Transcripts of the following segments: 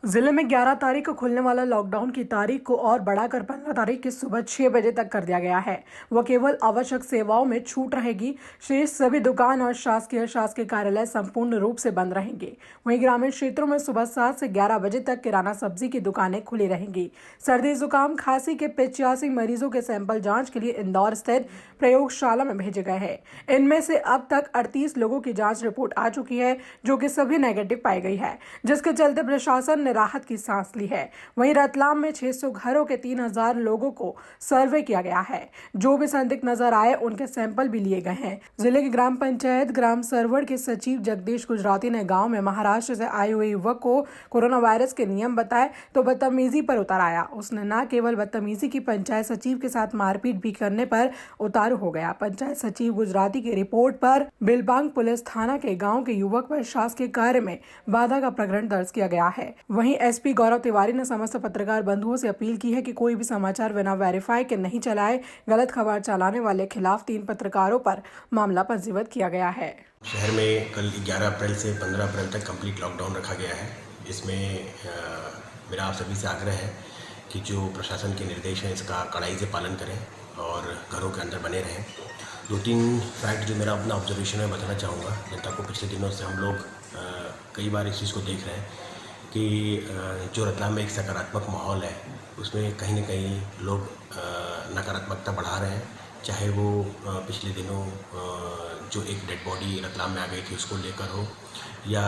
जिले में 11 तारीख को खुलने वाला लॉकडाउन की तारीख को और बढ़ाकर 15 तारीख की सुबह 6 बजे तक कर दिया गया है। वह केवल आवश्यक सेवाओं में छूट रहेगी। शेष सभी दुकान और शासकीय कार्यालय संपूर्ण रूप से बंद रहेंगे। वहीं ग्रामीण क्षेत्रों में सुबह 7 से 11 बजे तक किराना सब्जी की दुकानें खुली रहेंगी। सर्दी जुकाम खांसी के 85 मरीजों के सैंपल जाँच के लिए इंदौर स्थित प्रयोगशाला में भेजे गए हैं। इनमें से अब तक 38 लोगों की जाँच रिपोर्ट आ चुकी है, जो कि सभी नेगेटिव पाई गई है, जिसके चलते प्रशासन ने राहत की सांस ली है। वहीं रतलाम में 600 घरों के 3000 लोगों को सर्वे किया गया है। जो भी संदिग्ध नजर आए उनके सैंपल भी लिए गए हैं। जिले की ग्राम पंचायत ग्राम सरवड़ के सचिव जगदीश गुजराती ने गांव में महाराष्ट्र से आए हुए युवक को कोरोना वायरस के नियम बताए तो बदतमीजी पर उतर आया। उसने न केवल बदतमीजी की, पंचायत सचिव के साथ मारपीट भी करने पर उतारू हो गया। पंचायत सचिव गुजराती की रिपोर्ट पर बिलबांग पुलिस थाना के गाँव के युवक पर शासकीय कार्य में बाधा का प्रकरण दर्ज किया गया है। वहीं एसपी गौरव तिवारी ने समस्त पत्रकार बंधुओं से अपील की है कि कोई भी समाचार बिना वेरीफाई के नहीं चलाए। गलत खबर चलाने वाले खिलाफ 3 पत्रकारों पर मामला पंजीबद्ध किया गया है। शहर में कल 11 अप्रैल से 15 अप्रैल तक कंप्लीट लॉकडाउन रखा गया है। इसमें मेरा आप सभी से आग्रह है कि जो प्रशासन के निर्देश हैं इसका कड़ाई से पालन करें और घरों के अंदर बने रहें। 2-3 फैक्ट जो मेरा अपना ऑब्जर्वेशन है बताना चाहूँगा जनता को। पिछले दिनों से हम लोग कई बार इस चीज़ को देख रहे हैं कि जो रतलाम में एक सकारात्मक माहौल है उसमें कहीं न कहीं लोग नकारात्मकता बढ़ा रहे हैं। चाहे वो पिछले दिनों जो एक डेड बॉडी रतलाम में आ गई थी उसको लेकर हो या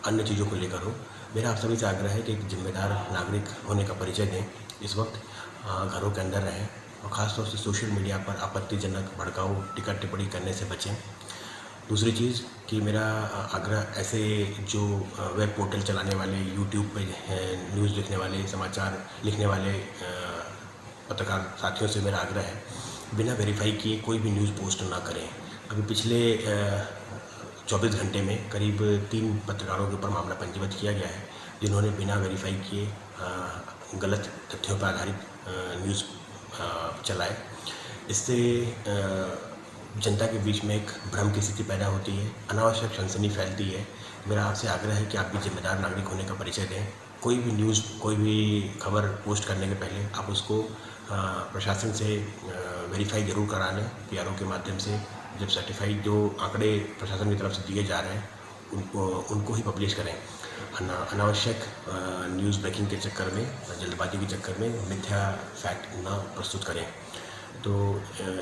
अन्य चीज़ों को लेकर हो। मेरा आप सभी से आग्रह है कि एक जिम्मेदार नागरिक होने का परिचय दें। इस वक्त घरों के अंदर रहें और ख़ासतौर से सोशल मीडिया पर आपत्तिजनक भड़काऊ टिक्का टिप्पणी करने से बचें। दूसरी चीज़ कि मेरा आग्रह ऐसे जो वेब पोर्टल चलाने वाले, यूट्यूब पे न्यूज़ लिखने वाले, समाचार लिखने वाले पत्रकार साथियों से मेरा आग्रह है बिना वेरीफाई किए कोई भी न्यूज़ पोस्ट ना करें। अभी पिछले 24 घंटे में करीब 3 पत्रकारों के ऊपर मामला पंजीबद्ध किया गया है जिन्होंने बिना वेरीफाई किए गलत तथ्यों पर आधारित न्यूज़ चलाए। इससे जनता के बीच में एक भ्रम की स्थिति पैदा होती है, अनावश्यक सनसनी फैलती है। मेरा आपसे आग्रह है कि आप भी जिम्मेदार नागरिक होने का परिचय दें। कोई भी न्यूज़, कोई भी खबर पोस्ट करने के पहले आप उसको प्रशासन से वेरीफाई जरूर करा लें पीआरओ के माध्यम से। जब सर्टिफाइड जो आंकड़े प्रशासन की तरफ से दिए जा रहे हैं उनको ही पब्लिश करें। अनावश्यक न्यूज़ ब्रेकिंग के चक्कर में, जल्दबाजी के चक्कर में मिथ्या फैक्ट न प्रस्तुत करें। तो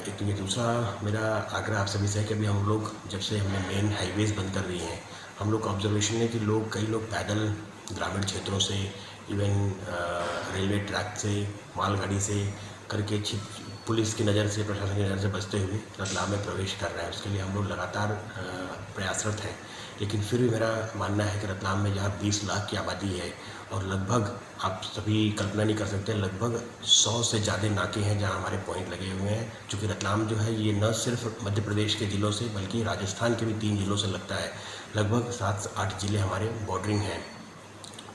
एक ये दूसरा मेरा आग्रह आप सभी से है कि अभी हम लोग जब से हमने मेन हाईवेज़ बंद कर दिए हैं, हम लोग का ऑब्जर्वेशन है कि कई लोग पैदल ग्रामीण क्षेत्रों से, इवन रेलवे ट्रैक से, मालगाड़ी से करके पुलिस की नज़र से, प्रशासन की नज़र से बचते हुए रतलाम में प्रवेश कर रहे हैं। उसके लिए हम लोग लगातार प्रयासरत हैं। लेकिन फिर भी मेरा मानना है कि रतलाम में जहाँ 20 लाख की आबादी है और लगभग आप सभी कल्पना नहीं कर सकते, लगभग 100 से ज़्यादा नाके हैं जहाँ हमारे पॉइंट लगे हुए हैं। चूँकि रतलाम जो है ये न सिर्फ मध्य प्रदेश के ज़िलों से बल्कि राजस्थान के भी 3 ज़िलों से लगता है। लगभग 7 से 8 ज़िले हमारे बॉर्डरिंग हैं।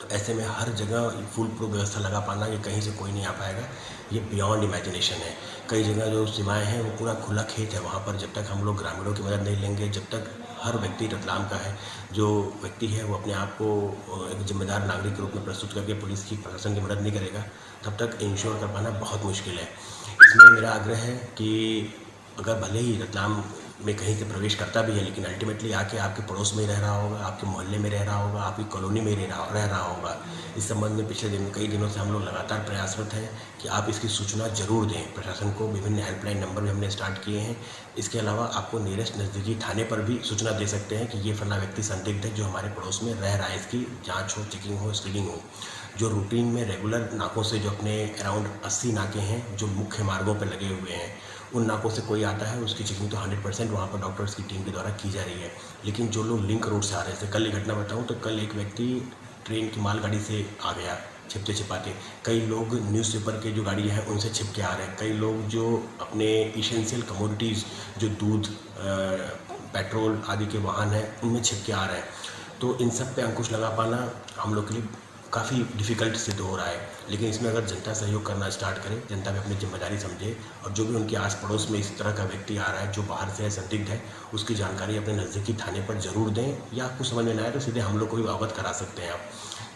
तो ऐसे में हर जगह फुल प्रूफ व्यवस्था लगा पाना कि कहीं से कोई नहीं आ पाएगा, ये बियॉन्ड इमेजिनेशन है। कई जगह जो सीमाएं हैं वो पूरा खुला खेत है। वहाँ पर जब तक हम लोग ग्रामीणों की मदद नहीं लेंगे, जब तक हर व्यक्ति रतलाम का है, जो व्यक्ति है वो अपने आप को एक जिम्मेदार नागरिक के रूप में प्रस्तुत करके पुलिस की, प्रशासन की मदद नहीं करेगा, तब तक इंश्योर कर पाना बहुत मुश्किल है। इसमें मेरा आग्रह है कि अगर भले ही रतलाम में कहीं से प्रवेश करता भी है, लेकिन अल्टीमेटली आके आपके पड़ोस में ही रह रहा होगा, आपके मोहल्ले में रह रहा होगा, आपकी कॉलोनी में रह रहा होगा। इस संबंध में पिछले कई दिनों से हम लोग लगातार प्रयासरत हैं कि आप इसकी सूचना जरूर दें प्रशासन को। विभिन्न हेल्पलाइन नंबर भी हमने स्टार्ट किए हैं। इसके अलावा आपको नियरेस्ट नज़दीकी थाने पर भी सूचना दे सकते हैं कि ये फला व्यक्ति संदिग्ध है जो हमारे पड़ोस में रह रहा है। इसकी जाँच हो, चेकिंग हो, स्क्रीनिंग हो। जो रूटीन में रेगुलर नाकों से, जो अपने अराउंड 80 नाके हैं जो मुख्य मार्गों पर लगे हुए हैं, उन नाकों से कोई आता है उसकी चेकिंग तो 100% वहाँ पर डॉक्टर्स की टीम के द्वारा की जा रही है। लेकिन जो लोग लिंक रोड से आ रहे थे, कल एक घटना बताऊँ तो कल एक व्यक्ति ट्रेन की मालगाड़ी से आ गया छिपते छिपाते। कई लोग न्यूज़पेपर के जो गाड़ियाँ हैं उनसे छिप के आ रहे हैं। कई लोग जो अपने इसेंशियल कमोडिटीज़, जो दूध, पेट्रोल आदि के वाहन हैं, उनमें छिप के आ रहे हैं। तो इन सब पे अंकुश लगा पाना हम लोग के लिए काफ़ी डिफ़िकल्ट सिद्ध हो रहा है। लेकिन इसमें अगर जनता सहयोग करना स्टार्ट करे, जनता भी अपनी जिम्मेदारी समझे और जो भी उनके आस पड़ोस में इस तरह का व्यक्ति आ रहा है जो बाहर से है, संदिग्ध है, उसकी जानकारी अपने नज़दीकी थाने पर ज़रूर दें, या आपको समझ में ना आए तो सीधे हम लोग को भी अवगत करा सकते हैं आप।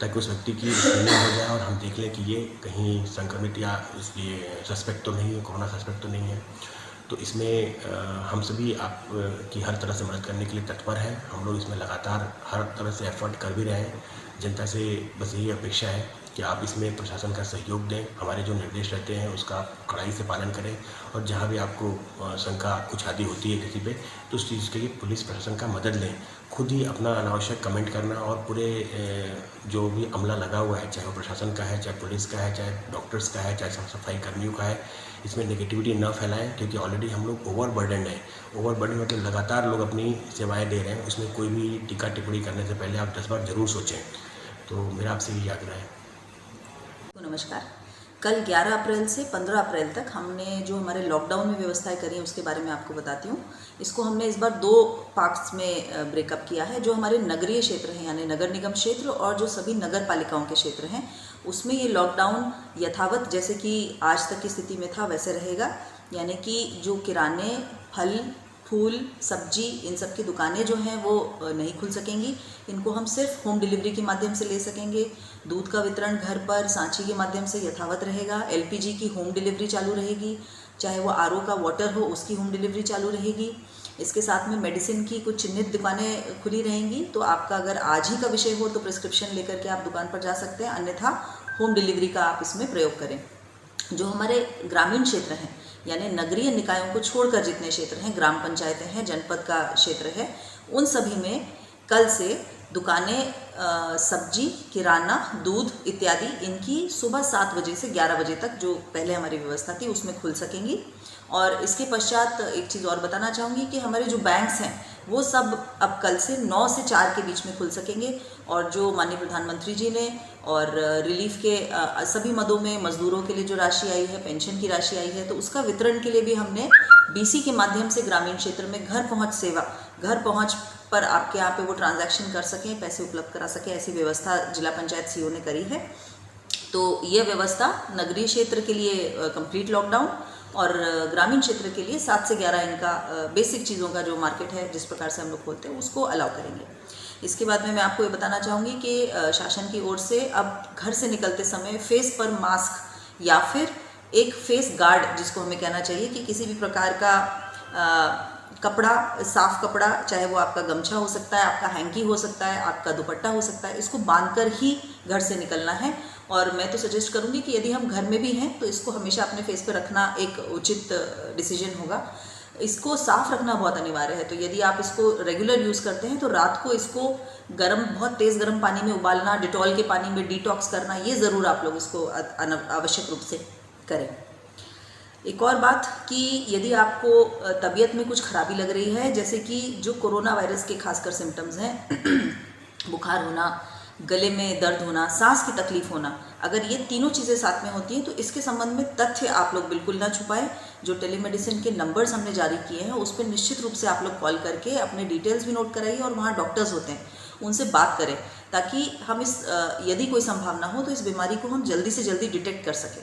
ताकि उस व्यक्ति की स्क्रीनिंग हो जाए और हम देख लें कि ये कहीं संक्रमित या ये सस्पेक्ट तो नहीं है, कोरोना सस्पेक्ट तो नहीं है। तो इसमें हम सभी आप की हर तरह से मदद करने के लिए तत्पर हैं। हम लोग इसमें लगातार हर तरह से एफर्ट कर भी रहे हैं। जनता से बस यही अपेक्षा है कि आप इसमें प्रशासन का सहयोग दें, हमारे जो निर्देश रहते हैं उसका कड़ाई से पालन करें, और जहाँ भी आपको शंका कुछ आदि होती है किसी पे, तो उस चीज़ के लिए पुलिस प्रशासन का मदद लें। खुद ही अपना अनावश्यक कमेंट करना और पूरे जो भी अमला लगा हुआ है, चाहे वो प्रशासन का है, चाहे पुलिस का है, चाहे डॉक्टर्स का है, चाहे साफ सफाई कर्मियों का है, इसमें नेगेटिविटी न फैलाएं, क्योंकि ऑलरेडी हम लोग ओवरबर्डन है। ओवरबर्डन मतलब लगातार लोग अपनी सेवाएं दे रहे हैं, उसमें कोई भी टीका टिप्पणी करने से पहले आप 10 बार ज़रूर सोचें। तो मेरा आपसे यही आग्रह है। नमस्कार। कल 11 अप्रैल से 15 अप्रैल तक हमने जो हमारे लॉकडाउन में व्यवस्थाएं करी हैं उसके बारे में आपको बताती हूँ। इसको हमने इस बार 2 पार्ट्स में ब्रेकअप किया है। जो हमारे नगरीय क्षेत्र हैं यानी नगर निगम क्षेत्र और जो सभी नगर पालिकाओं के क्षेत्र हैं, उसमें ये लॉकडाउन यथावत जैसे कि आज तक की स्थिति में था वैसे रहेगा। यानी कि जो किराने, फल, फूल, सब्जी, इन सब की दुकानें जो हैं वो नहीं खुल सकेंगी। इनको हम सिर्फ होम डिलीवरी के माध्यम से ले सकेंगे। दूध का वितरण घर पर सांची के माध्यम से यथावत रहेगा। एलपीजी की होम डिलीवरी चालू रहेगी, चाहे वो आरओ का वाटर हो उसकी होम डिलीवरी चालू रहेगी। इसके साथ में मेडिसिन की कुछ चिन्हित दुकानें खुली रहेंगी। तो आपका अगर आज ही का विषय हो तो प्रिस्क्रिप्शन लेकर के आप दुकान पर जा सकते हैं, अन्यथा होम डिलीवरी का आप इसमें प्रयोग करें। जो हमारे ग्रामीण क्षेत्र हैं यानी नगरीय निकायों को छोड़कर जितने क्षेत्र हैं, ग्राम पंचायतें हैं, जनपद का क्षेत्र है, उन सभी में कल से दुकानें सब्जी, किराना, दूध इत्यादि इनकी सुबह 7 बजे से 11 बजे तक जो पहले हमारी व्यवस्था थी उसमें खुल सकेंगी। और इसके पश्चात एक चीज़ और बताना चाहूँगी कि हमारे जो बैंक्स हैं वो सब अब कल से 9 से 4 के बीच में खुल सकेंगे। और जो माननीय प्रधानमंत्री जी ने और रिलीफ के सभी मदों में मजदूरों के लिए जो राशि आई है, पेंशन की राशि आई है, तो उसका वितरण के लिए भी हमने बीसी के माध्यम से ग्रामीण क्षेत्र में घर पहुंच सेवा, घर पहुंच पर आपके यहाँ पे वो ट्रांजैक्शन कर सकें, पैसे उपलब्ध करा सकें, ऐसी व्यवस्था जिला पंचायत सीओ ने करी है। तो यह व्यवस्था नगरीय क्षेत्र के लिए कंप्लीट लॉकडाउन और ग्रामीण क्षेत्र के लिए 7 से 11 इनका बेसिक चीज़ों का जो मार्केट है जिस प्रकार से हम लोग खोलते हैं उसको अलाउ करेंगे। इसके बाद में मैं आपको ये बताना चाहूँगी कि शासन की ओर से अब घर से निकलते समय फेस पर मास्क या फिर एक फेस गार्ड, जिसको हमें कहना चाहिए कि किसी भी प्रकार का कपड़ा, साफ कपड़ा, चाहे वो आपका गमछा हो सकता है, आपका हैंकी हो सकता है, आपका दुपट्टा हो सकता है, इसको बांधकर ही घर से निकलना है। और मैं तो सजेस्ट करूँगी कि यदि हम घर में भी हैं तो इसको हमेशा अपने फेस पर रखना एक उचित डिसीजन होगा। इसको साफ रखना बहुत अनिवार्य है। तो यदि आप इसको रेगुलर यूज़ करते हैं तो रात को इसको बहुत तेज़ गर्म पानी में उबालना, डिटॉल के पानी में डिटॉक्स करना, ये ज़रूर आप लोग इसको आवश्यक रूप से करें। एक और बात कि यदि आपको तबीयत में कुछ खराबी लग रही है, जैसे कि जो कोरोना वायरस के खासकर सिम्टम्स हैं बुखार होना, गले में दर्द होना, सांस की तकलीफ होना, अगर ये तीनों चीज़ें साथ में होती हैं तो इसके संबंध में तथ्य आप लोग बिल्कुल ना छुपाएं। जो टेलीमेडिसिन के नंबर्स हमने जारी किए हैं उस पर निश्चित रूप से आप लोग कॉल करके अपने डिटेल्स भी नोट कराइए और वहाँ डॉक्टर्स होते हैं उनसे बात करें, ताकि हम यदि कोई संभावना हो तो इस बीमारी को हम जल्दी से जल्दी डिटेक्ट कर सकें।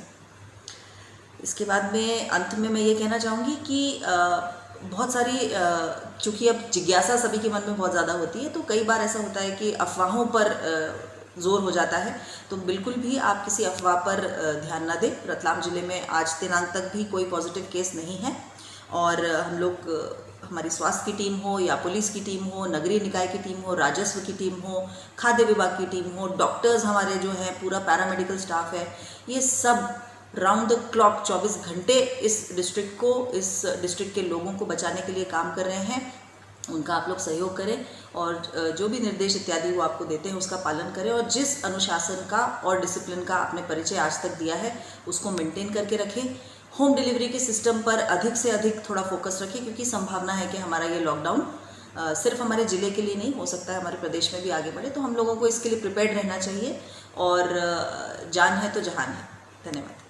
इसके बाद में अंत में मैं ये कहना चाहूँगी कि बहुत सारी चूँकि अब जिज्ञासा सभी के मन में बहुत ज़्यादा होती है, तो कई बार ऐसा होता है कि अफवाहों पर जोर हो जाता है। तो बिल्कुल भी आप किसी अफवाह पर ध्यान ना दें। रतलाम ज़िले में आज दिनांक तक भी कोई पॉजिटिव केस नहीं है और हम लोग, हमारी स्वास्थ्य की टीम हो या पुलिस की टीम हो, नगरीय निकाय की टीम हो, राजस्व की टीम हो, खाद्य विभाग की टीम हो, डॉक्टर्स हमारे जो हैं, पूरा पैरामेडिकल स्टाफ है, ये सब राउंड द क्लॉक 24 घंटे इस डिस्ट्रिक्ट के लोगों को बचाने के लिए काम कर रहे हैं। उनका आप लोग सहयोग करें और जो भी निर्देश इत्यादि वो आपको देते हैं उसका पालन करें और जिस अनुशासन का और डिसिप्लिन का आपने परिचय आज तक दिया है उसको मेंटेन करके रखें। होम डिलीवरी के सिस्टम पर अधिक से अधिक थोड़ा फोकस रखें, क्योंकि संभावना है कि हमारा ये लॉकडाउन सिर्फ हमारे ज़िले के लिए नहीं, हो सकता है हमारे प्रदेश में भी आगे बढ़े। तो हम लोगों को इसके लिए प्रिपेयर्ड रहना चाहिए और जान है तो जहान है। धन्यवाद।